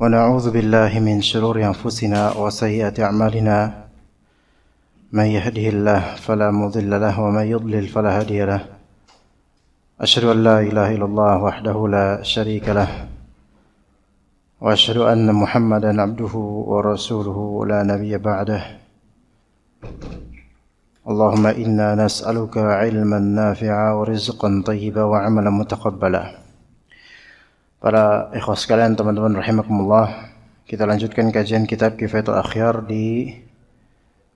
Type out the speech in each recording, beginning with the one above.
ونعوذ بالله من شرور أنفسنا وسيئات أعمالنا من يهده الله فلا مضل له ومن يضلل فلا هادي له أشهد أن لا إله إلا الله وحده لا شريك له وأشهد أن محمدا عبده ورسوله لا نبي بعده اللهم إنا نسألك علما نافعا ورزقا طيبا وعملا متقبلا. Para ikhwah sekalian, teman-teman rahimakumullah, kita lanjutkan kajian kitab Kifayatul Akhyar di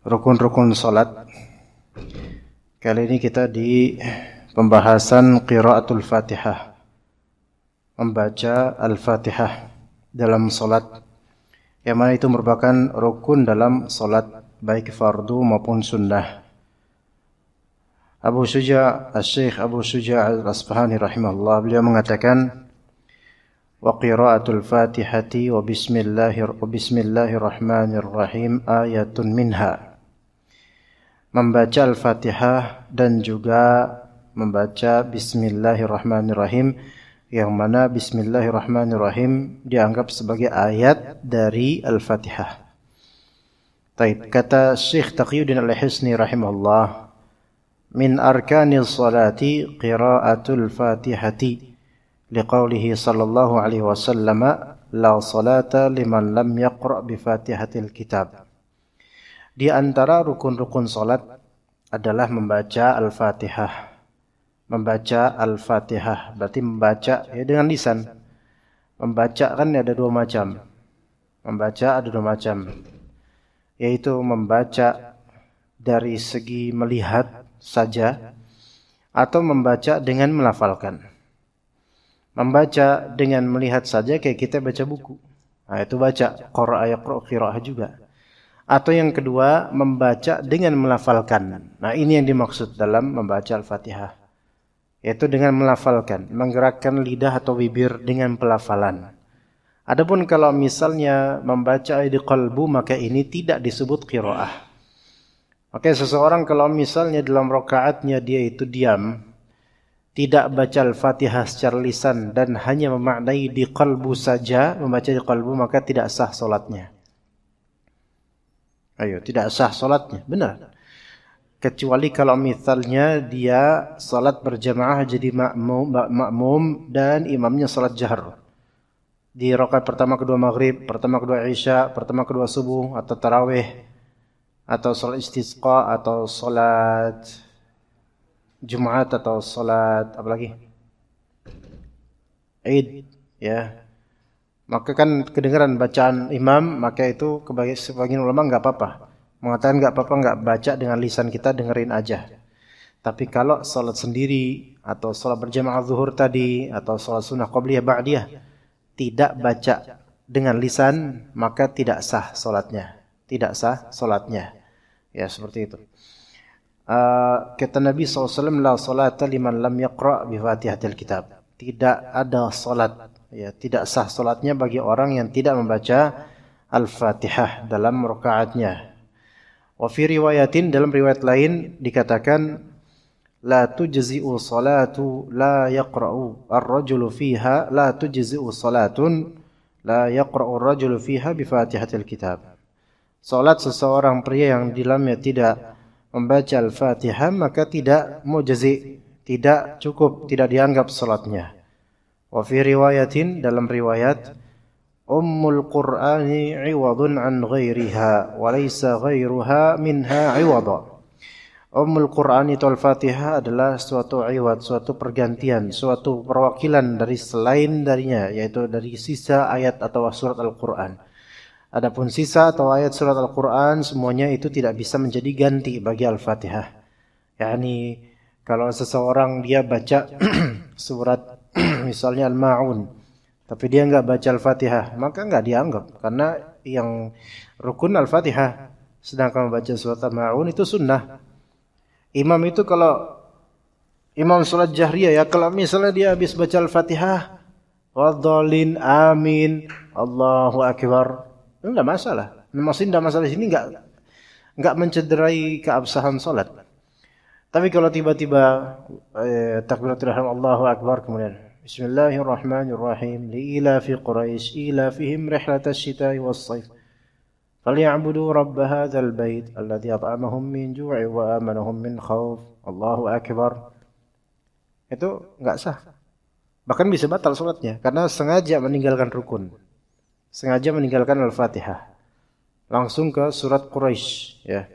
rukun-rukun salat. Kali ini kita di pembahasan qiraatul Fatihah, membaca Al-Fatihah dalam salat, yang mana itu merupakan rukun dalam salat baik fardu maupun sunnah. Syekh Abu Syuja' Al-Asbahani rahimahullah, beliau mengatakan wa qiraatul Fatihati wa bismillahirrahmanirrahim ayatun minha. Membaca Al-Fatihah dan juga membaca bismillahirrahmanirrahim, yang mana bismillahirrahmanirrahim dianggap sebagai ayat dari Al-Fatihah. Baik, kata Syekh Taqiyuddin Al-Hisni rahimahullah, min arkanil salati qiraatul Fatihati liqaulihi sallallahu alaihi wasallam la salata liman lam yaqra' bi Fatihatil kitab. Di antara rukun-rukun salat adalah membaca Al-Fatihah. Membaca Al-Fatihah berarti membaca ya dengan lisan. Membaca kan ada dua macam. Yaitu membaca dari segi melihat saja atau membaca dengan melafalkan. Membaca dengan melihat saja kayak kita baca buku. Nah, itu baca qiraah juga. Atau yang kedua, membaca dengan melafalkan. Nah, ini yang dimaksud dalam membaca Al-Fatihah. Yaitu dengan melafalkan, menggerakkan lidah atau bibir dengan pelafalan. Adapun kalau misalnya membaca di qalbu, maka ini tidak disebut qiraah. Oke, seseorang kalau misalnya dalam rakaatnya dia itu diam, tidak baca Al-Fatihah secara lisan dan hanya memaknai di qalbu saja, membaca di qalbu, maka tidak sah salatnya. Tidak sah salatnya, benar. Kecuali kalau misalnya dia salat berjamaah jadi makmum dan imamnya salat jahar. Di rakaat pertama kedua maghrib, pertama kedua isya, pertama kedua subuh, atau tarawih, atau salat istisqa, atau salat Jumat, atau salat apalagi Id, ya. Maka kan kedengaran bacaan imam, maka itu sebagian ulama enggak apa-apa. Mengatakan enggak apa-apa enggak baca dengan lisan, kita dengerin aja. Tapi kalau salat sendiri atau salat berjamaah zuhur tadi atau salat sunnah qabliyah ba'diyah tidak baca dengan lisan, maka tidak sah salatnya. Tidak sah salatnya. Ya, seperti itu. Kata Nabi SAW, la salata liman lam yaqra' bi Fatihatil kitab. Tidak ada salat, ya, tidak sah salatnya bagi orang yang tidak membaca Al-Fatihah dalam rakaatnya. Wa fi riwayatin, dalam riwayat lain dikatakan la tujzi'u salatu la yaqra'u ar-rajulu fiha, la tujzi'u salatun la yaqra'u ar-rajulu fiha bi Fatihatil kitab. Salat seseorang pria yang di dalamnya tidak membaca Al-Fatihah maka tidak mujzi, tidak cukup, tidak dianggap salatnya. Wa fi riwayatin, dalam riwayat, Ummul Qur'ani 'iwadun 'an ghairiha wa laysa ghairuha minha 'iwada. Ummul Qur'an itu Al-Fatihah adalah suatu 'iwad, suatu pergantian, suatu perwakilan dari selain darinya, yaitu dari sisa ayat atau surat Al-Qur'an. Adapun sisa atau ayat surat Al-Quran semuanya itu tidak bisa menjadi ganti bagi Al-Fatihah. Yani kalau seseorang dia baca surat misalnya Al-Ma'un, tapi dia enggak baca Al-Fatihah, maka enggak dianggap, karena yang rukun Al-Fatihah. Sedangkan membaca surat Al-Ma'un itu sunnah. Imam itu kalau imam salat jahriyah, ya, kalau misalnya dia habis baca Al-Fatihah, wadhalin, amin, Allahu Akbar, enggak masalah. Maksudnya enggak masalah di sini, enggak mencederai keabsahan salat. Tapi kalau tiba-tiba takbiratul ihram Allahu Akbar kemudian Bismillahirrahmanirrahim. Li'ilafi Quraisy ilafihim rihlatasy syita'i was-shaif. فليعبدوا رب هذا البيت الذي أطعمهم من جوع وآمنهم من خوف. Allahu Akbar. Itu enggak sah. Bahkan bisa batal salatnya karena sengaja meninggalkan rukun. Sengaja meninggalkan Al-Fatihah. Langsung ke surat Quraisy, ya.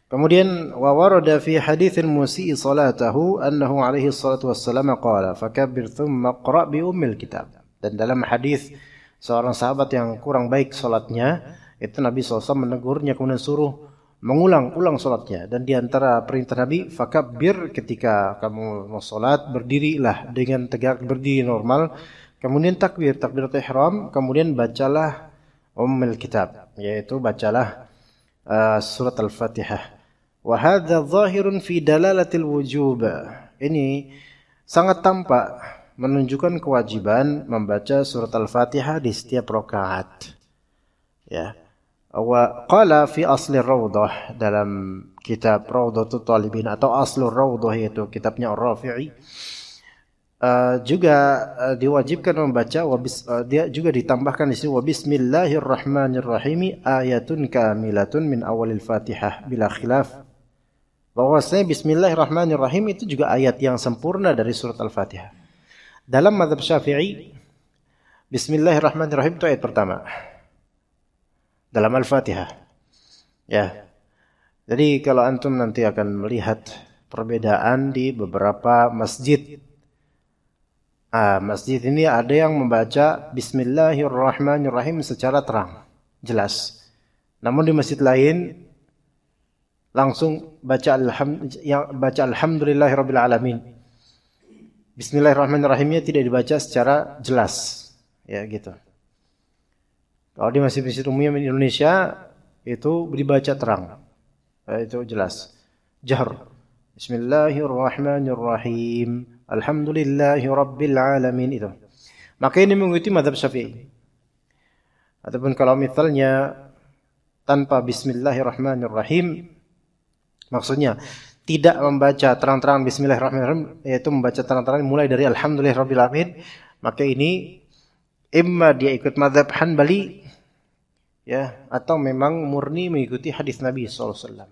Kemudian wa warada fi haditsil musii salatahu annahu alaihi salatu wassalam qala fakabbir thumma qra bi ummil kitab. Dan dalam hadis seorang sahabat yang kurang baik salatnya, itu Nabi SAW menegurnya kemudian suruh mengulang-ulang salatnya. Dan di antara perintah Nabi, fakabbir, ketika kamu mau salat berdirilah dengan tegak, berdiri normal, kemudian takbir, takbiratul ihram, kemudian bacalah ummul kitab, yaitu bacalah surat Al-Fatihah. Wa hadza dhahirun fi dalalatil wujub. Ini sangat tampak menunjukkan kewajiban membaca surat Al-Fatihah di setiap rakaat. Ya. Wa qala fi asli Rawdah, dalam kitab Rawdatul Talibin atau Aslur Rawdah, yaitu kitabnya Ar-Rafi'i, juga diwajibkan membaca dia juga ditambahkan di sini wa bismillahirrahmanirrahim ayatun kamilatun min awalil Fatihah bila khilaf. Bahwasanya bismillahirrahmanirrahim itu juga ayat yang sempurna dari surat Al-Fatihah. Dalam mazhab Syafi'i, bismillahirrahmanirrahim itu ayat pertama dalam Al-Fatihah. Ya. Jadi kalau antum nanti akan melihat perbedaan di beberapa masjid. Masjid ini ada yang membaca bismillahirrahmanirrahim secara terang, jelas. Namun di masjid lain langsung baca alhamdulillahirabbil alamin. Bismillahirrahmanirrahimnya tidak dibaca secara jelas, ya gitu. Kalau di masjid-masjid umum di Indonesia itu dibaca terang, itu jelas, jahr. Bismillahirrahmanirrahim, alhamdulillahirabbil alamin, itu. Maka ini mengikuti mazhab Syafi'i. Ataupun kalau misalnya tanpa bismillahirrahmanirrahim, maksudnya tidak membaca terang-terang bismillahirrahmanirrahim, yaitu membaca terang-terang mulai dari alhamdulillahirabbil alamin, maka ini imma dia ikut mazhab Hanbali, ya, atau memang murni mengikuti hadis Nabi SAW.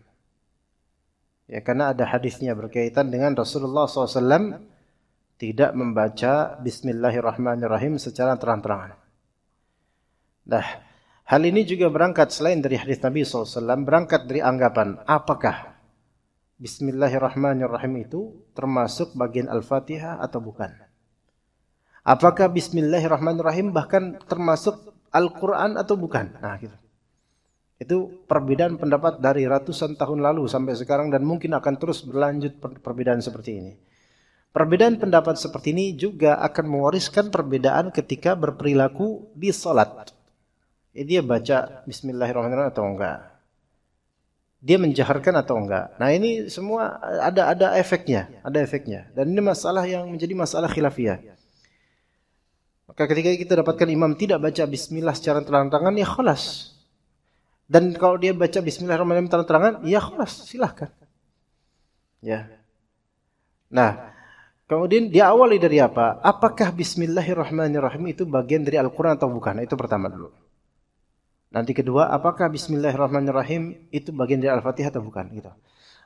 Ya, karena ada hadisnya berkaitan dengan Rasulullah SAW tidak membaca bismillahirrahmanirrahim secara terang-terangan. Nah, hal ini juga berangkat selain dari hadis Nabi SAW, berangkat dari anggapan apakah bismillahirrahmanirrahim itu termasuk bagian Al-Fatihah atau bukan? Apakah bismillahirrahmanirrahim bahkan termasuk Al-Quran atau bukan? Nah, gitu. Itu perbedaan pendapat dari ratusan tahun lalu sampai sekarang, dan mungkin akan terus berlanjut perbedaan seperti ini. Perbedaan pendapat seperti ini juga akan mewariskan perbedaan ketika berperilaku di salat. Dia baca bismillahirrahmanirrahim atau enggak? Dia menjaharkan atau enggak? Nah, ini semua ada efeknya, Dan ini masalah yang menjadi masalah khilafiyah. Maka ketika kita dapatkan imam tidak baca bismillah secara terang-terangan, ya khalas. Dan kalau dia baca bismillahirrahmanirrahim terang-terangan, ya khalas, silahkan. Ya. Nah, kemudian diawali dari apa? Apakah bismillahirrahmanirrahim itu bagian dari Al-Quran atau bukan? Itu pertama dulu. Nanti kedua, apakah bismillahirrahmanirrahim itu bagian dari Al-Fatihah atau bukan? Gitu.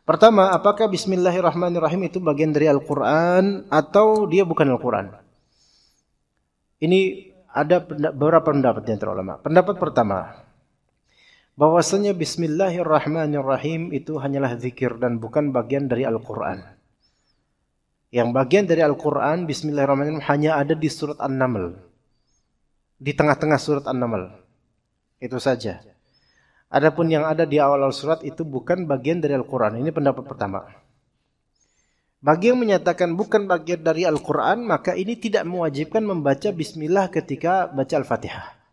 Pertama, apakah bismillahirrahmanirrahim itu bagian dari Al-Quran atau dia bukan Al-Quran? Ini ada beberapa pendapat di antara ulama. Pendapat pertama, bahwasanya bismillahirrahmanirrahim itu hanyalah zikir dan bukan bagian dari Al-Quran. Yang bagian dari Al-Quran, bismillahirrahmanirrahim, hanya ada di surat An-Naml. Di tengah-tengah surat An-Naml. Itu saja. Adapun yang ada di awal surat itu bukan bagian dari Al-Quran. Ini pendapat pertama. Bagi yang menyatakan bukan bagian dari Al-Quran, maka ini tidak mewajibkan membaca bismillah ketika baca Al-Fatihah.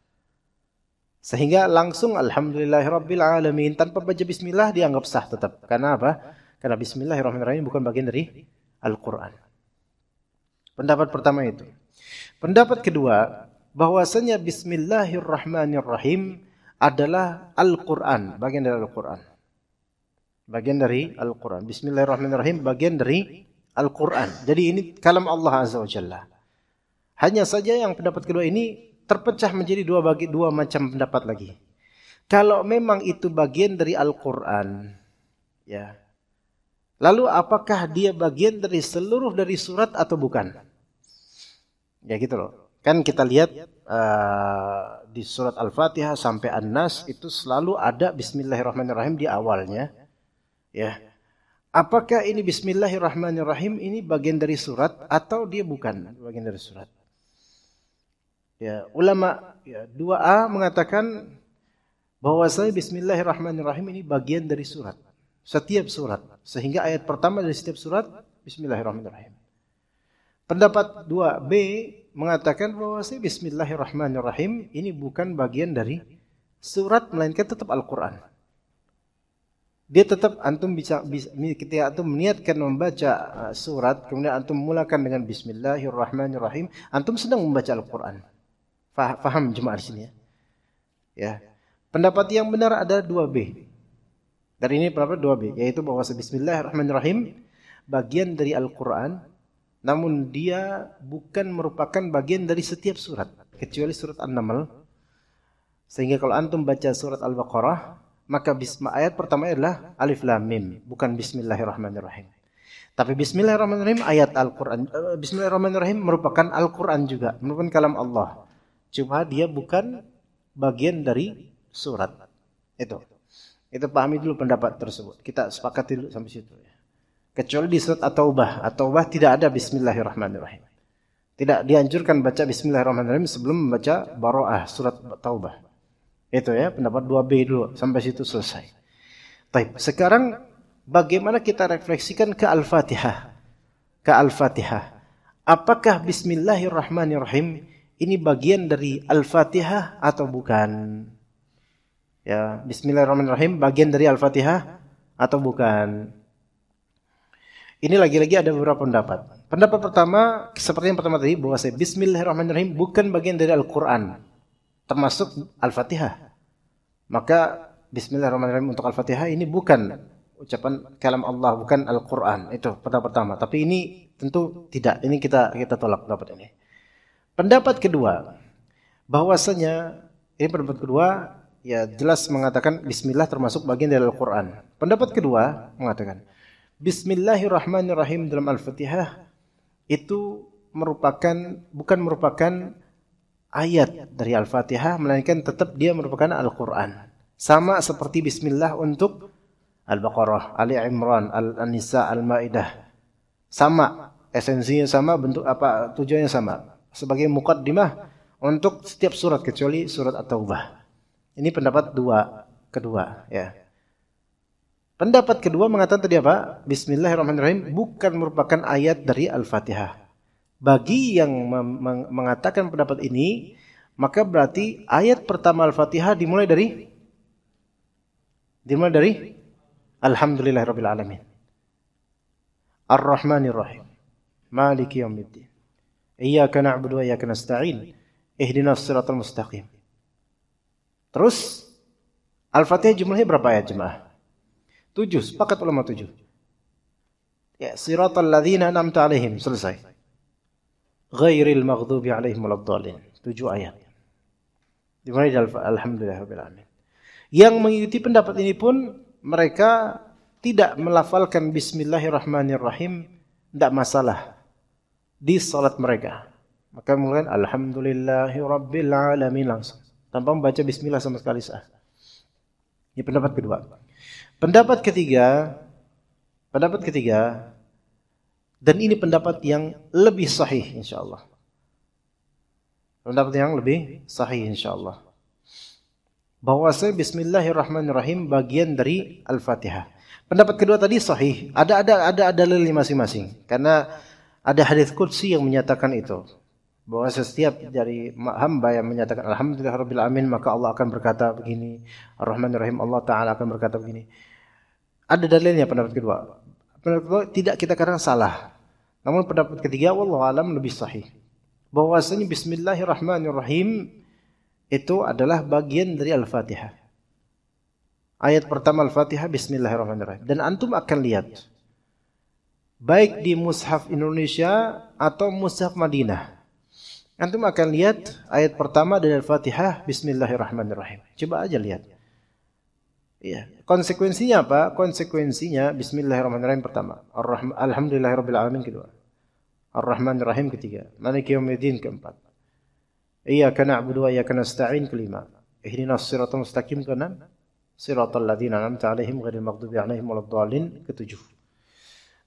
Sehingga langsung alhamdulillahirabbil alamin tanpa baca bismillah dianggap sah tetap. Karena apa? Karena bismillahirrahmanirrahim bukan bagian dari Al-Quran. Pendapat pertama itu. Pendapat kedua, bahwasanya bismillahirrahmanirrahim adalah Al-Quran, bagian dari Al-Quran. Bagian dari Al-Quran. Bismillahirrahmanirrahim bagian dari Al-Quran. Jadi ini kalam Allah Azza wa Jalla. Hanya saja yang pendapat kedua ini terpecah menjadi dua macam pendapat lagi. Kalau memang itu bagian dari Al-Quran, ya. Lalu apakah dia bagian dari seluruh dari surat atau bukan? Ya gitu loh. Kan kita lihat di surat Al-Fatihah sampai An-Nas itu selalu ada Bismillahirrahmanirrahim di awalnya. Ya. Apakah ini Bismillahirrahmanirrahim ini bagian dari surat atau dia bukan bagian dari surat? Ya, ulama ya, 2A mengatakan bahwasanya Bismillahirrahmanirrahim ini bagian dari surat. Setiap surat. Sehingga ayat pertama dari setiap surat Bismillahirrahmanirrahim. Pendapat 2B mengatakan bahwasanya Bismillahirrahmanirrahim ini bukan bagian dari surat melainkan tetap Al-Quran. Dia tetap antum bisa ketika antum meniatkan membaca surat kemudian antum mulakan dengan Bismillahirrahmanirrahim, antum sedang membaca Al-Quran. Faham jemaah di sini ya? Ya. Pendapat yang benar ada 2B. Dari ini pendapat 2B, yaitu bahwa Bismillahirrahmanirrahim bagian dari Al-Quran, namun dia bukan merupakan bagian dari setiap surat, kecuali surat An-Naml. Sehingga kalau antum baca surat Al-Baqarah, maka ayat pertama adalah Alif Lam Mim, bukan Bismillahirrahmanirrahim. Tapi Bismillahirrahmanirrahim ayat Al-Quran. Bismillahirrahmanirrahim merupakan Al-Quran juga, merupakan kalam Allah. Cuma dia bukan bagian dari surat. Itu pahami dulu pendapat tersebut. Kita sepakati dulu sampai situ ya. Kecuali di surat At-Taubah. At-Taubah tidak ada Bismillahirrahmanirrahim. Tidak dianjurkan baca Bismillahirrahmanirrahim sebelum membaca Bara'ah surat Taubah. Itu ya pendapat 2B dulu sampai situ selesai. Baik, sekarang bagaimana kita refleksikan ke Al-Fatihah? Ke Al-Fatihah. Apakah Bismillahirrahmanirrahim ini bagian dari Al-Fatihah atau bukan? Ya, Bismillahirrahmanirrahim bagian dari Al-Fatihah atau bukan? Ini lagi-lagi ada beberapa pendapat. Pendapat pertama, seperti yang pertama tadi, bahwa Bismillahirrahmanirrahim bukan bagian dari Al-Quran, termasuk Al-Fatihah. Maka Bismillahirrahmanirrahim untuk Al-Fatihah ini bukan ucapan kalam Allah, bukan Al-Quran. Itu pendapat pertama. Tapi ini tentu tidak. Ini kita tolak pendapat ini. Pendapat kedua, bahwasanya ini pendapat kedua ya jelas mengatakan Bismillah termasuk bagian dari Al-Quran. Pendapat kedua mengatakan Bismillahirrahmanirrahim dalam Al-Fatihah itu bukan merupakan ayat dari Al-Fatihah, melainkan tetap dia merupakan Al-Quran. Sama seperti Bismillah untuk Al-Baqarah, Ali Imran, Al-Nisa, Al-Maidah. Sama, esensinya sama, bentuk apa tujuannya sama. Sebagai muqaddimah untuk setiap surat kecuali surat At-Taubah. Ini pendapat kedua ya. Pendapat kedua mengatakan tadi apa? Bismillahirrahmanirrahim bukan merupakan ayat dari Al-Fatihah. Bagi yang mengatakan pendapat ini, maka berarti ayat pertama Al-Fatihah dimulai dari Alhamdulillahirabbil alamin. Ar-Rahmanir-Rahim. Maliki yaumiddin. Iyyaka na'budu wa iyyaka nasta'in. Ihdinas siratal mustaqim. Terus Al-Fatihah jumlahnya berapa ayat jemaah? 7, sepakat ulama 7. Ya, siratal ladzina an'amta 'alaihim, selesai. Ghairil maghdubi 'alaihim waladdallin. 7 ayat. Dimulai dari Alhamdulillahirabbil alamin. Yang mengikuti pendapat ini pun mereka tidak melafalkan Bismillahirrahmanirrahim, tidak masalah di salat mereka. Maka mulai Alhamdulillahirabbil alamin langsung tanpa membaca bismillah sama sekali sah. Ini pendapat kedua. Pendapat ketiga dan ini pendapat yang lebih sahih insyaallah. Pendapat yang lebih sahih insyaallah. Bahwasanya Bismillahirrahmanirrahim bagian dari Al-Fatihah. Pendapat kedua tadi sahih. Ada dalil masing-masing. Karena ada hadis qudsi yang menyatakan itu. Bahwa setiap dari hamba yang menyatakan Alhamdulillahirabbil alamin maka Allah akan berkata begini. Ar-Rahmanir-Rahim Allah Ta'ala akan berkata begini. Ada dalilnya pendapat kedua. Pendapat kedua tidak kita katakan salah. Namun pendapat ketiga wallahu alam lebih sahih. Bahwasanya Bismillahirrahmanirrahim itu adalah bagian dari Al-Fatihah. Ayat pertama Al-Fatihah Bismillahirrahmanirrahim. Dan antum akan lihat baik di mushaf Indonesia atau mushaf Madinah, antum akan lihat ayat pertama dari Al-Fatihah Bismillahirrahmanirrahim. Coba aja lihat. Ya, konsekuensinya apa? Konsekuensinya Bismillahirrahmanirrahim pertama, Alhamdulillahirabbil alamin kedua, Ar-Rahmanirrahim ketiga, Maliki yaumiddin keempat, Iyyaka na'budu wa iyyaka nasta'in kelima, Ihdinas siratal mustaqim keenam, Siratal ladzina an'amta 'alaihim ghairil maghdubi 'alaihim waladdallin ketujuh.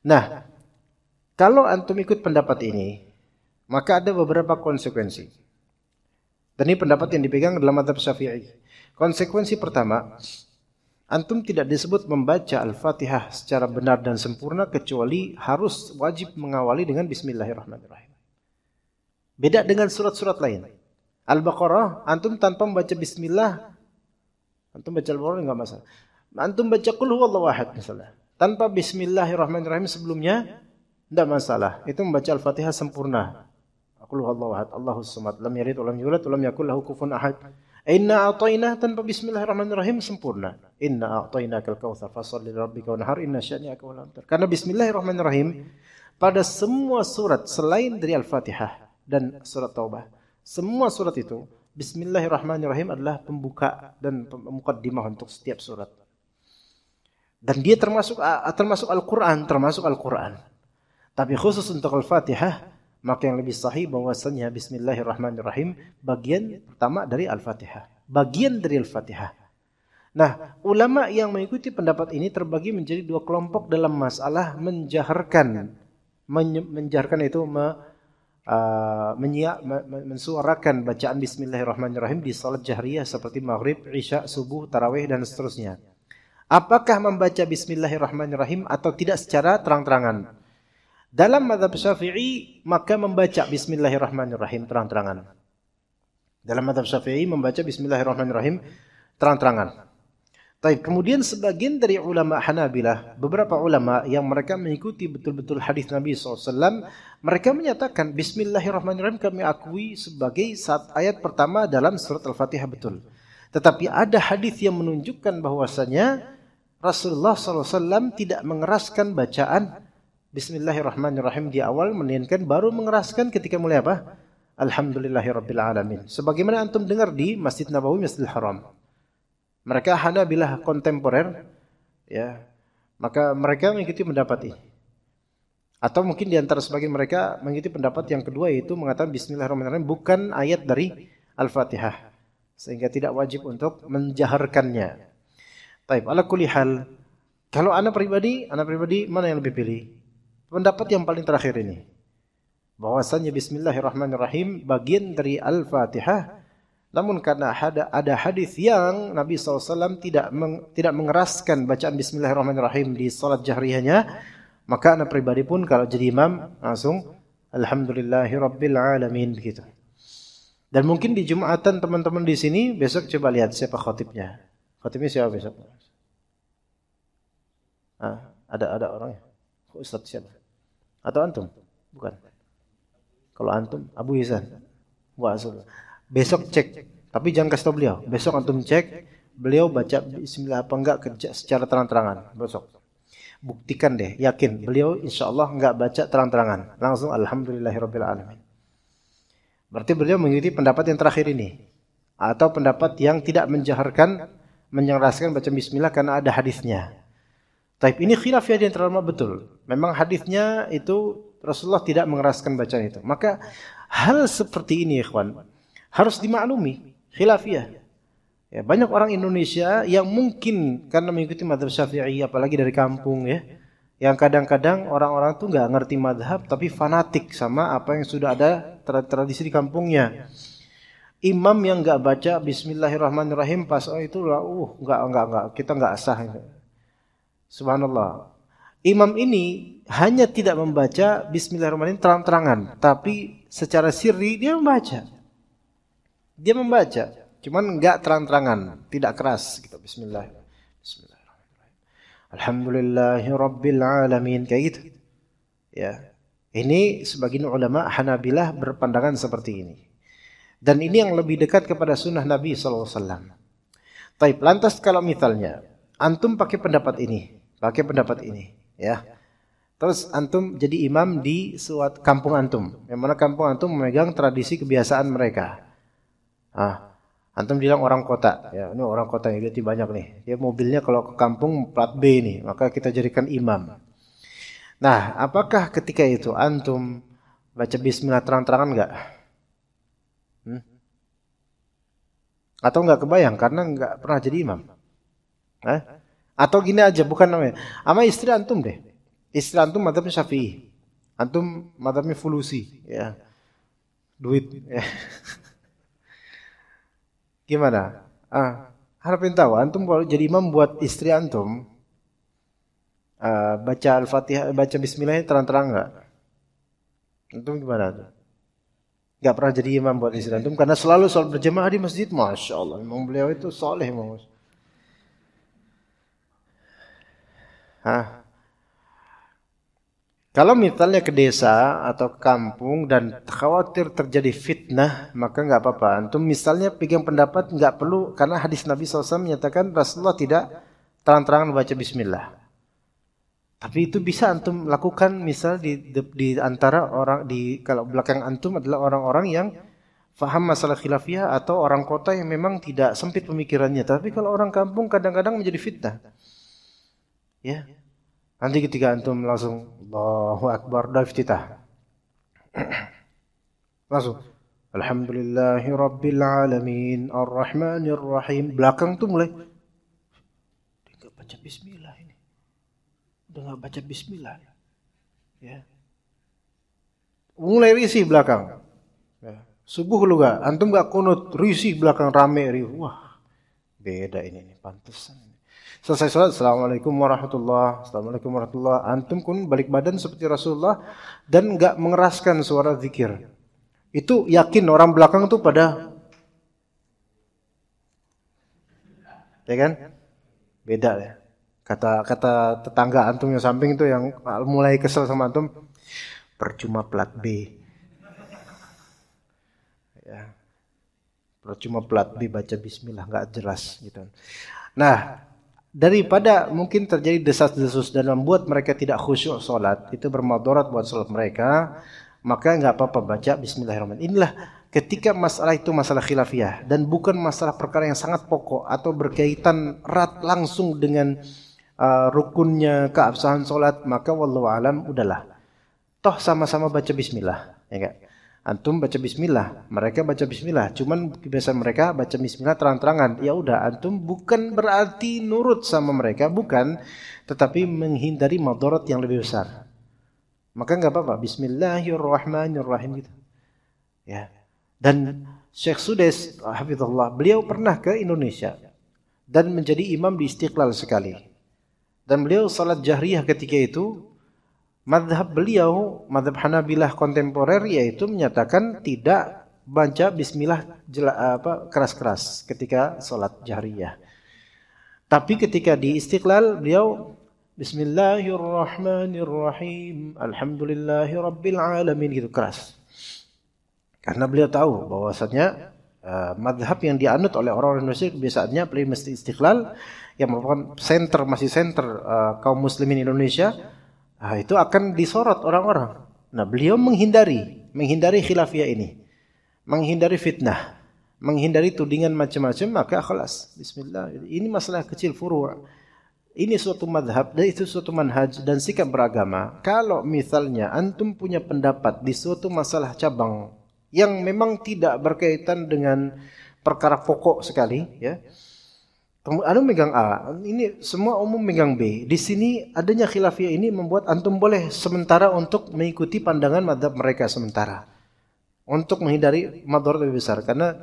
Nah, kalau antum ikut pendapat ini, maka ada beberapa konsekuensi. Dan ini pendapat yang dipegang dalam mazhab Syafi'i. Konsekuensi pertama, antum tidak disebut membaca Al-Fatihah secara benar dan sempurna kecuali harus wajib mengawali dengan Bismillahirrahmanirrahim. Beda dengan surat-surat lain. Al-Baqarah, antum tanpa membaca Bismillah, antum baca Al-Baqarah enggak masalah. Antum baca Qul huwallahu ahad misalnya, tanpa Bismillahirrahmanirrahim sebelumnya, tidak masalah. Itu membaca Al-Fatihah sempurna. Qul huwallahu ahad, Allahus samad, lam yalid wa lam yulad wa lam yakul lahu kufuwan ahad. Inna a'tainah tanpa Bismillahirrahmanirrahim sempurna. Inna a'tainakal kautsar fasholli lirabbika wanhar inna syani'aka wal abtar. Karena Bismillahirrahmanirrahim pada semua surat selain dari Al-Fatihah dan surat Taubah, semua surat itu Bismillahirrahmanirrahim adalah pembuka dan muqaddimah untuk setiap surat. Dan dia termasuk Al-Quran, Tapi khusus untuk Al-Fatihah, maka yang lebih sahih bahwasanya Bismillahirrahmanirrahim bagian pertama dari Al-Fatihah. Bagian dari Al-Fatihah. Nah, ulama yang mengikuti pendapat ini terbagi menjadi dua kelompok dalam masalah menjaharkan. Menjaharkan itu mensuarakan bacaan Bismillahirrahmanirrahim di salat jahriyah seperti maghrib, isya, subuh, tarawih, dan seterusnya. Apakah membaca Bismillahirrahmanirrahim atau tidak secara terang-terangan? Dalam mazhab Syafi'i maka membaca Bismillahirrahmanirrahim terang-terangan. Dalam mazhab Syafi'i membaca Bismillahirrahmanirrahim terang-terangan. Baik, kemudian sebagian dari ulama Hanabilah, beberapa ulama yang mereka mengikuti betul-betul hadis Nabi SAW, mereka menyatakan Bismillahirrahmanirrahim kami akui sebagai ayat pertama dalam surat Al-Fatihah betul. Tetapi ada hadis yang menunjukkan bahwasanya Rasulullah SAW tidak mengeraskan bacaan Bismillahirrahmanirrahim di awal, melainkan baru mengeraskan ketika mulai apa? Alhamdulillahirabbil alamin. Sebagaimana antum dengar di Masjid Nabawi, Masjidil Haram. Mereka Hanabilah kontemporer, ya. Maka mereka mengikuti pendapat ini. Atau mungkin di antara sebagian mereka mengikuti pendapat yang kedua, yaitu mengatakan Bismillahirrahmanirrahim bukan ayat dari Al-Fatihah, sehingga tidak wajib untuk menjaharkannya. Taib, ala kulli hal, kalau anak pribadi mana yang lebih pilih? Pendapat yang paling terakhir ini, bahwasanya Bismillahirrahmanirrahim bagian dari Al-Fatihah. Namun karena ada hadis yang Nabi SAW tidak mengeraskan bacaan Bismillahirrahmanirrahim di salat jahriyahnya, maka anak pribadi pun kalau jadi imam langsung Alhamdulillahirabbil alamin gitu. Dan mungkin di Jumatan teman-teman di sini besok coba lihat siapa khatibnya. Khatibnya siapa besok? Ada orangnya. Ustaz siapa? Atau antum? Bukan. Kalau antum Abu Ihsan. Besok cek, tapi jangan kasih tahu beliau. Besok antum cek beliau baca bismillah apa enggak secara terang-terangan besok. Buktikan deh, yakin beliau insyaallah enggak baca terang-terangan. Langsung alhamdulillahirabbil alamin. Berarti beliau mengikuti pendapat yang terakhir ini, atau pendapat yang tidak menjaharkan, mengeraskan baca bismillah karena ada hadisnya. Tapi ini khilaf ya di antara ulama betul. Memang hadisnya itu Rasulullah tidak mengeraskan bacaan itu. Maka hal seperti ini ikhwan harus dimaklumi, khilafiyah. Ya, banyak orang Indonesia yang mungkin karena mengikuti mazhab Syafi'i, apalagi dari kampung ya, yang kadang-kadang orang-orang tuh nggak ngerti mazhab tapi fanatik sama apa yang sudah ada tradisi di kampungnya. Imam yang nggak baca Bismillahirrahmanirrahim pas itu lah, nggak, kita nggak sah. Subhanallah. Imam ini hanya tidak membaca Bismillahirrahmanirrahim terang-terangan, tapi secara sirri dia membaca. Dia membaca, cuman enggak terang-terangan, tidak keras gitu. Bismillahirrahmanirrahim. Alhamdulillahirabbil alamin kayak gitu. Ya. Ini sebagian ulama Hanabilah berpandangan seperti ini. Dan ini yang lebih dekat kepada sunnah Nabi sallallahu alaihi wasallam. Taib, lantas kalau misalnya antum pakai pendapat ini, ya. Terus antum jadi imam di suatu kampung antum, yang mana kampung antum memegang tradisi kebiasaan mereka. Antum bilang orang kota, ya ini orang kota yang berarti banyak nih. Ya mobilnya kalau ke kampung plat B nih, maka kita jadikan imam. Nah, apakah ketika itu antum baca bismillah terang-terangan enggak? Atau enggak kebayang karena enggak pernah jadi imam? Atau gini aja, bukan namanya. Sama istri antum deh. Istri antum madzhabnya Syafi'i. Antum madzhabnya Fulusi, ya. Duit, ya. Gimana? Harapin tahu antum kalau jadi imam buat istri antum baca Al-Fatihah, baca bismillah terang-terang enggak? Antum gimana tuh? Enggak pernah jadi imam buat istri antum karena selalu sholat berjamaah di masjid. Masya Allah, memang beliau itu soleh, Mas. Kalau misalnya ke desa atau ke kampung dan khawatir terjadi fitnah, maka nggak apa-apa. Antum misalnya pegang pendapat nggak perlu, karena hadis Nabi SAW menyatakan Rasulullah tidak terang-terangan baca bismillah. Tapi itu bisa antum lakukan misal di antara orang kalau belakang antum adalah orang-orang yang faham masalah khilafiyah atau orang kota yang memang tidak sempit pemikirannya. Tapi kalau orang kampung kadang-kadang menjadi fitnah. Ya. Nanti ketika antum langsung Allahu Akbar dah iftitah. Langsung Alhamdulillahi Rabbil Alamin Ar-Rahmanir Rahim. Belakang tuh mulai dia enggak baca bismillah ini. Udah enggak baca bismillah. Ya. Mulai risih belakang. Ya. Subuh lu enggak, antum enggak kunut, risih belakang rame. Wah. Beda ini pantesan. Selesai sholat, Assalamualaikum warahmatullahi wabarakatuh. Antum pun balik badan seperti Rasulullah dan enggak mengeraskan suara zikir. Itu yakin orang belakang tuh pada, ya kan? Beda ya. Kata tetangga antum yang samping itu yang mulai kesel sama antum, percuma plat B. Ya. Percuma plat B baca bismillah enggak jelas gitu. Nah, daripada mungkin terjadi desas-desus dan membuat mereka tidak khusyuk sholat, itu bermadarat buat sholat mereka, maka nggak apa-apa baca bismillahirrahmanirrahim. Inilah ketika masalah itu masalah khilafiyah dan bukan masalah perkara yang sangat pokok atau berkaitan erat langsung dengan rukunnya keabsahan sholat, maka wallahu alam udahlah. Toh sama-sama baca bismillah, ya enggak? Antum baca bismillah, mereka baca bismillah. Cuman kebiasaan mereka baca bismillah terang-terangan. Ya udah, antum bukan berarti nurut sama mereka, bukan, tetapi menghindari madarat yang lebih besar. Maka enggak apa-apa, bismillahirrahmanirrahim gitu. Ya. Dan Syekh Sudes hafizahullah, beliau pernah ke Indonesia dan menjadi imam di Istiqlal sekali. Dan beliau salat jahriyah ketika itu. Madhab beliau, madhab Hanabilah kontemporer, yaitu menyatakan tidak baca bismillah keras-keras ketika sholat jahriyah. Tapi ketika di Istiqlal beliau Bismillahirrahmanirrahim Alhamdulillahi Rabbil Alamin gitu keras. Karena beliau tahu bahwasanya madhab yang dianut oleh orang Indonesia kebiasaannya apalagi Masjid Istiqlal yang merupakan masih center kaum muslimin Indonesia. Itu akan disorot orang-orang. Nah, beliau menghindari khilafiyah ini. Menghindari fitnah. Menghindari tudingan macam-macam, maka khalas. Bismillah. Ini masalah kecil furu'. Ini suatu madhab dan itu suatu manhaj dan sikap beragama. Kalau misalnya antum punya pendapat di suatu masalah cabang yang memang tidak berkaitan dengan perkara pokok sekali, ya. Anu megang A, ini semua umum megang B. Di sini adanya khilafiyah ini membuat antum boleh sementara untuk mengikuti pandangan mazhab mereka sementara. Untuk menghindari madarat lebih besar. Karena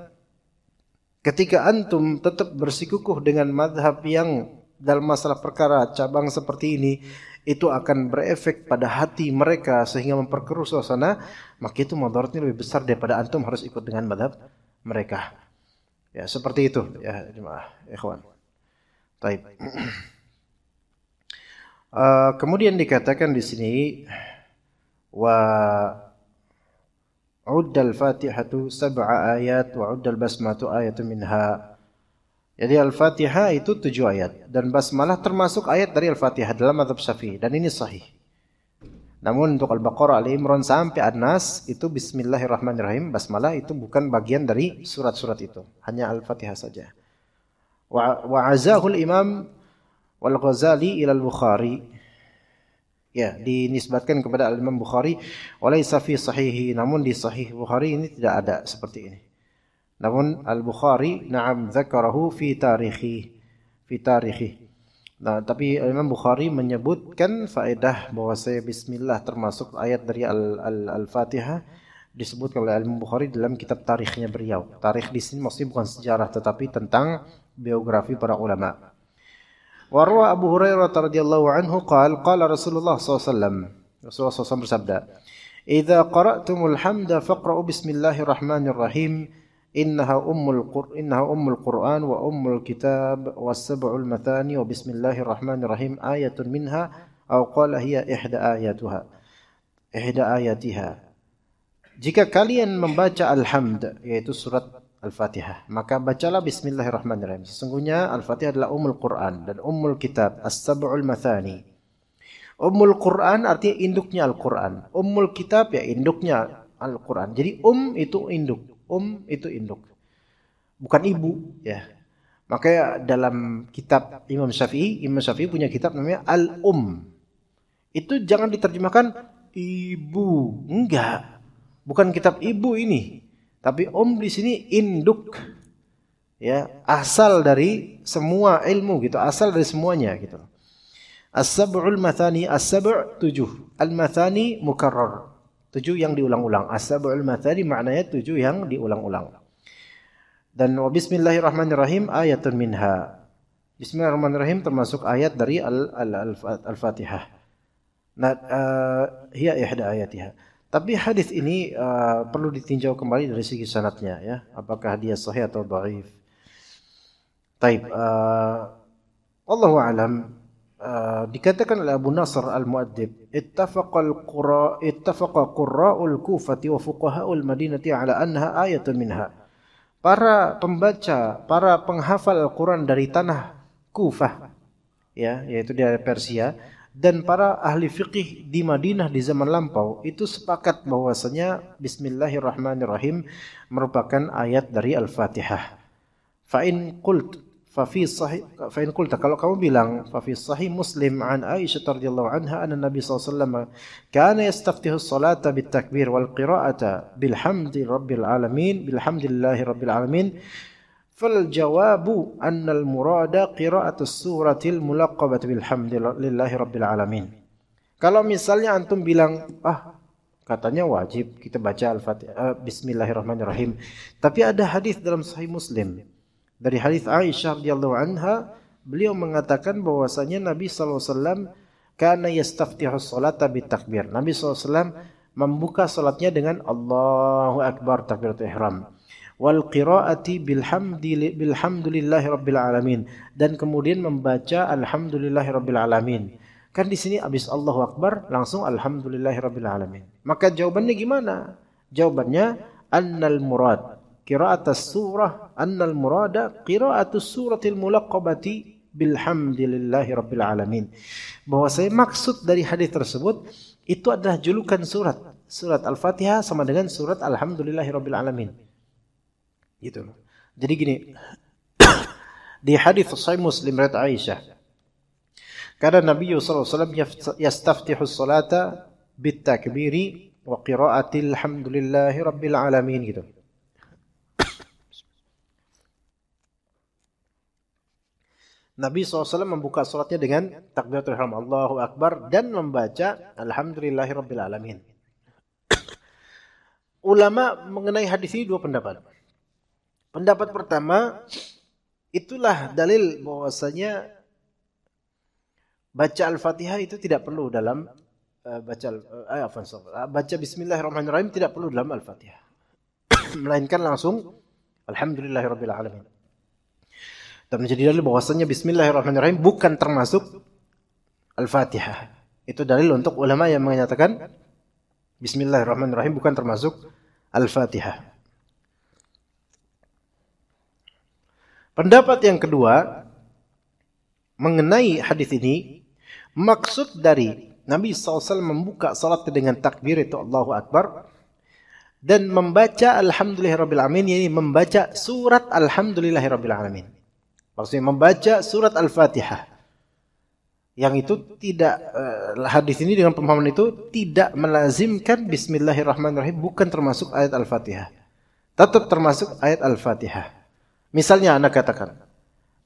ketika antum tetap bersikukuh dengan mazhab yang dalam masalah perkara cabang seperti ini, itu akan berefek pada hati mereka sehingga memperkeruh suasana, maka itu madaratnya lebih besar daripada antum harus ikut dengan mazhab mereka. Ya, seperti itu ya jemaah, ikhwan. Baik. Kemudian dikatakan di sini wa uddal Fatihatu sab'a ayat wa uddal basmatu ayatun minha. Jadi Al-Fatihah itu 7 ayat dan basmalah termasuk ayat dari Al-Fatihah dalam mazhab Syafi'i dan ini sahih. Namun untuk Al-Baqarah, Ali Imran sampai An-Nas itu bismillahirrahmanirrahim, basmalah itu bukan bagian dari surat-surat itu, hanya Al-Fatihah saja. Wa azahul Imam Wal-Ghazali ila Al-Bukhari. Ya, dinisbatkan kepada Al-Imam Bukhari, walaysa fi sahihi, namun di sahih Bukhari ini tidak ada seperti ini. Namun Al-Bukhari na'am dzakarahu fi tarikhi. Nah, tapi Imam Bukhari menyebutkan faedah bahwa saya bismillah termasuk ayat dari Al-Fatihah disebutkan oleh Imam Bukhari dalam kitab tarikhnya beliau. Tarikh di sini maksudnya bukan sejarah tetapi tentang biografi para ulama. Warwa Abu Hurairah radhiyallahu anhu qala Rasulullah SAW. Rasulullah SAW bersabda, "Idza qara'tumul hamda faqra'u bismillahirrahmanirrahim. Innaha ummul Qur'an wa ummul kitab was-sab'ul mathani wa bismillahirrahmanirrahim ayatun minha aw qala hiya ihda ayatiha." Jika kalian membaca al-hamd yaitu surat Al-Fatihah, maka bacalah bismillahirrahmanirrahim. Sesungguhnya Al-Fatihah adalah ummul Qur'an dan ummul kitab as-sab'ul mathani. Ummul Qur'an artinya induknya Al-Qur'an. Ummul kitab ya induknya Al-Qur'an. Jadi itu induk. Itu induk, bukan ibu ya. Makanya dalam kitab Imam Syafi'i punya kitab namanya Itu jangan diterjemahkan ibu, enggak. Bukan kitab ibu ini. Tapi di sini induk. Ya, asal dari semua ilmu gitu, asal dari semuanya gitu. As-sab'ul mathani, as-sab' 7. Al-mathani mukarrar. 7 yang diulang-ulang. As-sab'ul mathani maknanya 7 yang diulang-ulang. Dan wa bismillahirrahmanirrahim ayatun minha. Bismillahirrahmanirrahim termasuk ayat dari Al-Fatihah. Nah, hiya ihda ayatiha. Tapi hadis ini perlu ditinjau kembali dari segi sanadnya ya. Apakah dia sahih atau dhaif. Taib. Wallahu a'lam. Dikatakan oleh Abu Nasr Al-Mu'addib, ittafaqa qurra'ul Kufati wa fuqaha'ul Madinati ala annaha ayatun minha. Para pembaca, para penghafal Al-Quran dari tanah Kufah, ya, yaitu dari Persia, dan para ahli fiqih di Madinah di zaman lampau itu sepakat bahwasanya Bismillahirrahmanirrahim merupakan ayat dari Al-Fatihah. Fa'in qulta, kalau kamu bilang fa fi sahih Muslim an Aisyah radhiyallahu anha anna Nabi sallallahu alaihi wasallam kana yastaftihu as-salata bit takbir wal qira'ata bilhamdillahi rabbil alamin fal jawabu anna al murada qira'atu suratil mulaqqabati bilhamdillahi rabbil alamin. Kalau misalnya antum bilang katanya wajib kita baca Al-Fatihah bismillahirrahmanirrahim, tapi ada hadis dalam sahih Muslim dari hadis Aisyah radhiyallahu anha, beliau mengatakan bahwasanya Nabi sallallahu alaihi wasallam kana yastaftihu as-salata bitakbir. Nabi sallallahu alaihi wasallam membuka salatnya dengan Allahu akbar, takbiratul ihram. Wal qiraati bilhamdulillahi rabbil alamin, dan kemudian membaca alhamdulillahi rabbil alamin. Kan di sini habis Allahu akbar langsung alhamdulillahi rabbil alamin. Maka jawabannya gimana? Jawabannya annal murad qira'atus surah annal murada qira'atus suratil mulaqqabati bilhamdillahi rabbil alamin. Bahwa saya maksud dari hadis tersebut itu adalah julukan surat Al-Fatihah sama dengan surat alhamdulillahi rabbil alamin. Gitu. Jadi gini, di hadis sahih Muslim riwayat Aisyah, karena Nabi sallallahu alaihi wasallam yastaftihu as-salata bit takbiri wa qira'atil hamdulillahi rabbil alamin gitu. Nabi SAW membuka salatnya dengan takbiratul ihram Allahu Akbar dan membaca alhamdulillahirabbil alamin. Ulama mengenai hadis ini dua pendapat. Pendapat pertama, itulah dalil bahwasanya baca Al-Fatihah itu tidak perlu dalam baca bismillahirrahmanirrahim tidak perlu dalam Al-Fatihah. Melainkan langsung alhamdulillahirabbil alamin. Dan menjadi dalil bahwasanya bismillahirrahmanirrahim bukan termasuk Al-Fatihah. Itu dalil untuk ulama yang menyatakan bismillahirrahmanirrahim bukan termasuk Al-Fatihah. Pendapat yang kedua mengenai hadis ini, maksud dari Nabi SAW membuka salat dengan takbir itu Allahu Akbar dan membaca Alhamdulillahirrabbilalamin, yakni membaca surat Alhamdulillahirrabbilalamin. Maksudnya membaca surat Al-Fatihah. Yang itu tidak, hadis ini dengan pemahaman itu tidak melazimkan Bismillahirrahmanirrahim, bukan termasuk ayat Al-Fatihah. Tetap termasuk ayat Al-Fatihah. Misalnya anak katakan,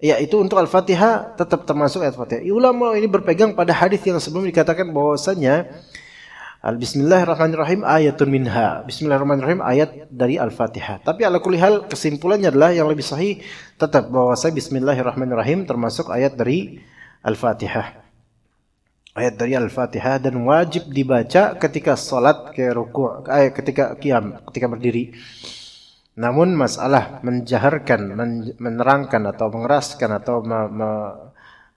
ya itu untuk Al-Fatihah tetap termasuk ayat Al-Fatihah. Ulama ini berpegang pada hadis yang sebelum dikatakan bahwasanya Bismillahirrahmanirrahim ayatun minha. Bismillahirrahmanirrahim ayat dari Al-Fatihah. Tapi ala kulli hal kesimpulannya adalah yang lebih sahih tetap bahwasanya Bismillahirrahmanirrahim termasuk ayat dari Al-Fatihah. Ayat dari Al-Fatihah dan wajib dibaca ketika salat, ke ruku', ketika qiyam, ketika berdiri. Namun masalah menjaharkan, menerangkan atau mengeraskan atau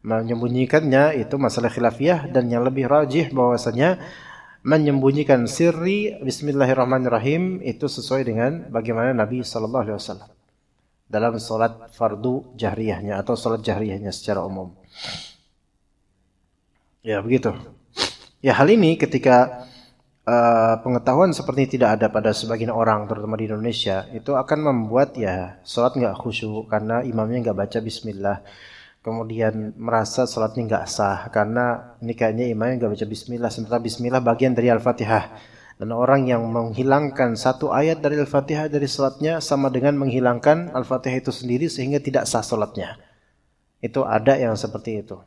menyembunyikannya itu masalah khilafiyah, dan yang lebih rajih bahwasanya menyembunyikan sirri Bismillahirrahmanirrahim itu sesuai dengan bagaimana Nabi SAW dalam salat fardu jahriyahnya atau salat jahriyahnya secara umum. Ya begitu. Ya hal ini ketika pengetahuan seperti ini tidak ada pada sebagian orang, terutama di Indonesia, itu akan membuat ya salat nggak khusyuk karena imamnya nggak baca Bismillah. Kemudian merasa salatnya nggak sah karena ini kayaknya imamnya nggak baca Bismillah, sementara Bismillah bagian dari Al-Fatihah. Dan orang yang menghilangkan satu ayat dari Al-Fatihah dari salatnya sama dengan menghilangkan Al-Fatihah itu sendiri sehingga tidak sah salatnya. Itu ada yang seperti itu.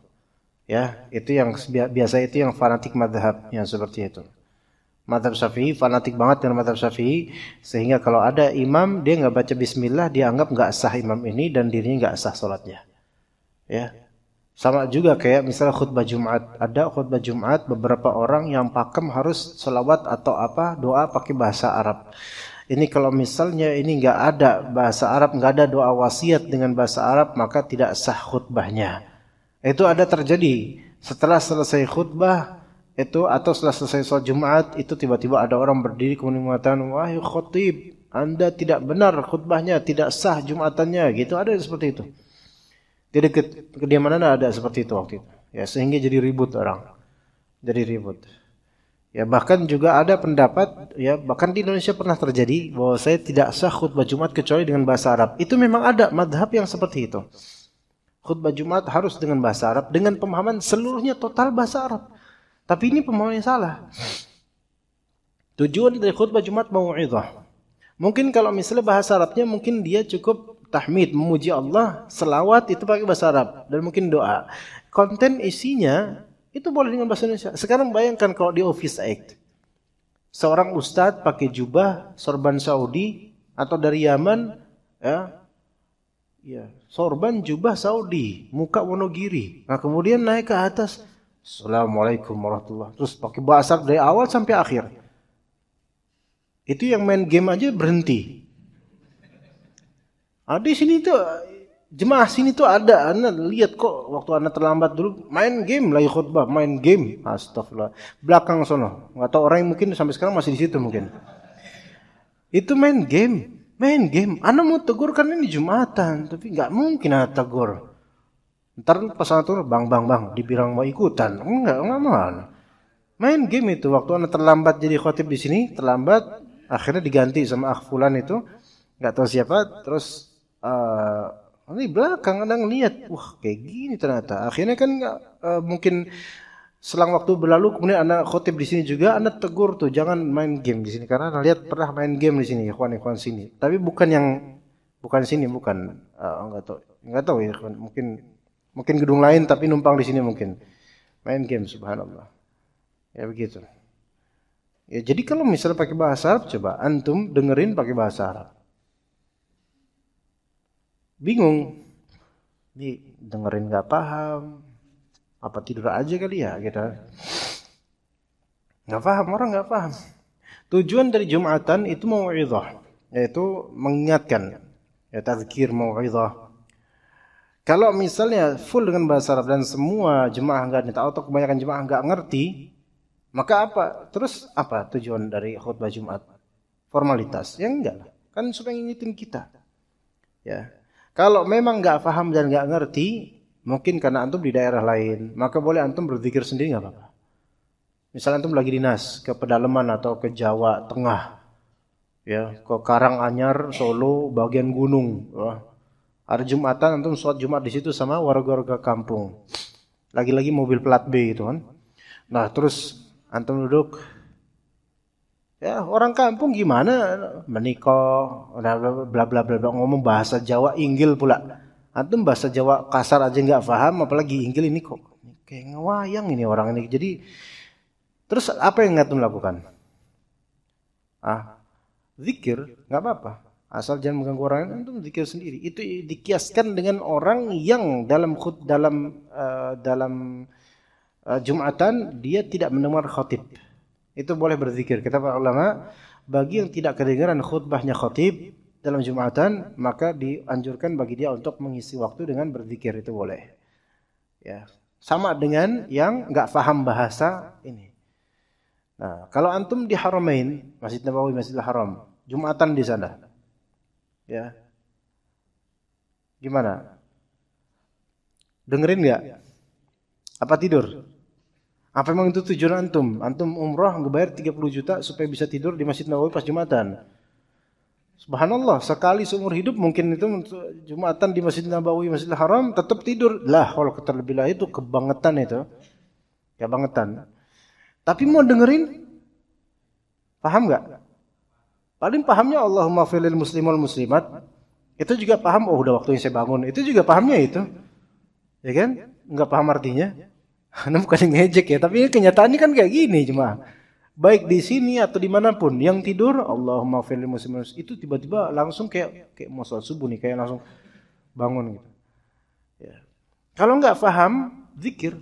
Ya, itu yang biasa itu yang fanatik mazhab yang seperti itu. Mazhab Syafi'i fanatik banget dengan mazhab Syafi'i sehingga kalau ada imam dia nggak baca Bismillah dia anggap nggak sah imam ini dan dirinya nggak sah salatnya. Ya, sama juga kayak misalnya khutbah Jumat. Ada khutbah Jumat beberapa orang yang pakem harus selawat atau apa doa pakai bahasa Arab. Ini kalau misalnya ini nggak ada bahasa Arab, nggak ada doa wasiat dengan bahasa Arab, maka tidak sah khutbahnya. Itu ada terjadi setelah selesai khutbah itu atau setelah selesai sholat Jumat itu tiba-tiba ada orang berdiri kemudian mengatakan, wahai khotib, Anda tidak benar khutbahnya, tidak sah Jumatannya, gitu. Ada seperti itu. Jadi kediaman ada seperti itu waktu itu. Ya, sehingga jadi ribut orang. Jadi ribut. Ya, bahkan juga ada pendapat, ya, bahkan di Indonesia pernah terjadi bahwa saya tidak sah khutbah Jumat kecuali dengan bahasa Arab. Itu memang ada madhab yang seperti itu. Khutbah Jumat harus dengan bahasa Arab, dengan pemahaman seluruhnya total bahasa Arab. Tapi ini pemahaman yang salah. Tujuan dari khutbah Jumat mau'izah. Mungkin kalau misalnya bahasa Arabnya mungkin dia cukup tahmid, memuji Allah, selawat itu pakai bahasa Arab dan mungkin doa. Konten isinya itu boleh dengan bahasa Indonesia. Sekarang bayangkan kalau di Office Act, seorang ustadz pakai jubah sorban Saudi atau dari Yaman, ya, sorban jubah Saudi, muka Wonogiri. Nah kemudian naik ke atas, Assalamualaikum warahmatullahi wabarakatuh. Terus pakai bahasa dari awal sampai akhir. Itu yang main game aja berhenti. Di sini tuh jemaah sini tuh ada, Anda lihat kok waktu Anda terlambat dulu main game lagi khutbah, main game. Astagfirullah. Belakang sono, nggak tahu orang yang mungkin sampai sekarang masih di situ mungkin. Itu main game. Anda mau tegur kan ini Jumatan, tapi nggak mungkin Anda tegur. Ntar pas Anda turun, bang, dibilang mau ikutan, enggak mau. Main game itu waktu Anda terlambat jadi khotib di sini, terlambat, akhirnya diganti sama fulan itu, nggak tahu siapa, terus ini belakang Anda ngeliat, wah kayak gini ternyata. Akhirnya kan mungkin selang waktu berlalu kemudian Anda khotib di sini juga, Anda tegur tuh jangan main game di sini karena Anda lihat pernah main game di sini, ikhwan sini. Tapi bukan sini, nggak tahu ya, mungkin gedung lain tapi numpang di sini mungkin main game, subhanallah. Ya begitu. Ya jadi kalau misalnya pakai bahasa Arab, coba antum dengerin pakai bahasa Arab. Bingung, nih dengerin nggak paham, apa tidur aja kali ya gitu. Nggak paham, orang nggak paham. Tujuan dari Jumatan itu mau'izah, yaitu mengingatkan, ya tazkir mau'izah. Kalau misalnya full dengan bahasa Arab dan semua jemaah nggak tahu atau kebanyakan jemaah nggak ngerti, maka apa? Terus apa tujuan dari khutbah Jumat? Formalitas? Ya enggak lah, kan supaya ngingetin kita. Ya. Kalau memang nggak paham dan nggak ngerti, mungkin karena antum di daerah lain, maka boleh antum berzikir sendiri nggak apa-apa. Misalnya antum lagi dinas ke pedalaman atau ke Jawa Tengah, ya, ke Karanganyar, Solo, bagian gunung. Wah, hari Jumatan antum sholat Jumat di situ sama warga-warga kampung. Lagi-lagi mobil plat B itu kan. Nah, terus antum duduk, ya orang kampung gimana menikah, bla bla bla bla, ngomong bahasa Jawa Inggil pula. Antum bahasa Jawa kasar aja nggak paham, apalagi Inggil ini kok kayak ngewayang ini orang ini. Jadi terus apa yang antum lakukan? Zikir nggak apa-apa. Asal jangan mengganggu orang lain, antum zikir sendiri. Itu dikiaskan dengan orang yang dalam Jumatan dia tidak mendengar khatib. Itu boleh berzikir. Kata para ulama, bagi yang tidak kedengaran khutbahnya khatib dalam Jumatan, maka dianjurkan bagi dia untuk mengisi waktu dengan berzikir, itu boleh. Ya, sama dengan yang nggak paham bahasa ini. Nah, kalau antum di Haramain, Masjid Nabawi, Masjidil Haram, Jumatan di sana, ya, gimana? Dengerin nggak? Apa tidur? Apa memang itu tujuan antum? Antum umrah ngebayar 30 juta supaya bisa tidur di Masjid Nabawi pas Jumatan. Subhanallah, sekali seumur hidup mungkin itu Jumatan di Masjid Nabawi, Masjidil Haram tetap tidur. Lah, kalau terlebih lagi itu kebangetan itu. Kebangetan. Tapi mau dengerin? Paham nggak? Paling pahamnya Allahumma filil muslim wal muslimat. Itu juga paham, oh udah waktunya saya bangun. Itu juga pahamnya itu. Ya kan? Nggak paham artinya. Nah, bukan ngejek ya, tapi kenyataannya kan kayak gini cuma. Baik di sini atau dimanapun, yang tidur Allahumma filil muslimin itu tiba-tiba langsung kayak mau sholat subuh nih, kayak langsung bangun gitu. Ya. Kalau nggak paham, zikir.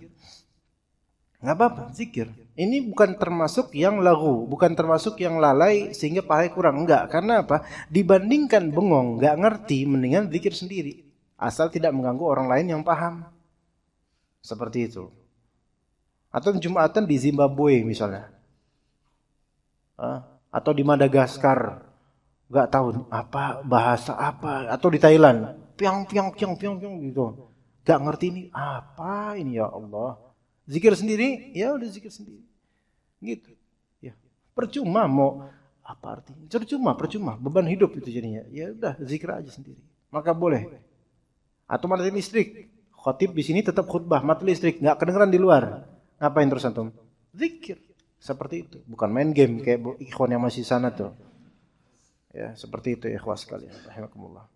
Nggak apa-apa, zikir. Ini bukan termasuk yang lagu, bukan termasuk yang lalai sehingga pahalanya kurang. Enggak, karena apa? Dibandingkan bengong, nggak ngerti, mendingan zikir sendiri. Asal tidak mengganggu orang lain yang paham. Seperti itu. Atau Jumatan di Zimbabwe misalnya. Atau di Madagaskar. Nggak tahu apa, bahasa apa. Atau di Thailand. Piang, piang, piang, piang, piang gitu. Nggak ngerti ini, apa ini ya Allah. Zikir sendiri, ya udah zikir sendiri. Gitu. Ya. Percuma mau apa artinya? Percuma. Beban hidup itu jadinya. Ya udah zikir aja sendiri. Maka boleh. Atau mati listrik. Khatib di sini tetap khutbah, mati listrik, nggak kedengeran di luar. Ngapain terus antum? Zikir. Seperti itu. Bukan main game kayak ikhwan yang masih sana tuh. Ya, seperti itu ya ikhwan sekalian. Rahimakumullah.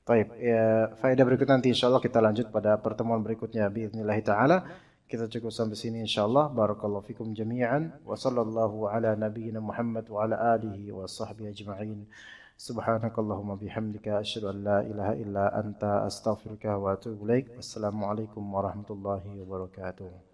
Baik, ya, faedah berikutnya nanti insyaallah kita lanjut pada pertemuan berikutnya biiznillah taala. Kita cukup sampai sini insyaallah. Barakallahu fikum jami'an wa sallallahu ala nabiyyina Muhammad wa ala alihi wa sahbihi ajma'in. Subhanakallahumma bihamdika asyhadu an la ilaha illa anta astaghfiruka wa atubu ilaik. Wassalamualaikum warahmatullahi wabarakatuh.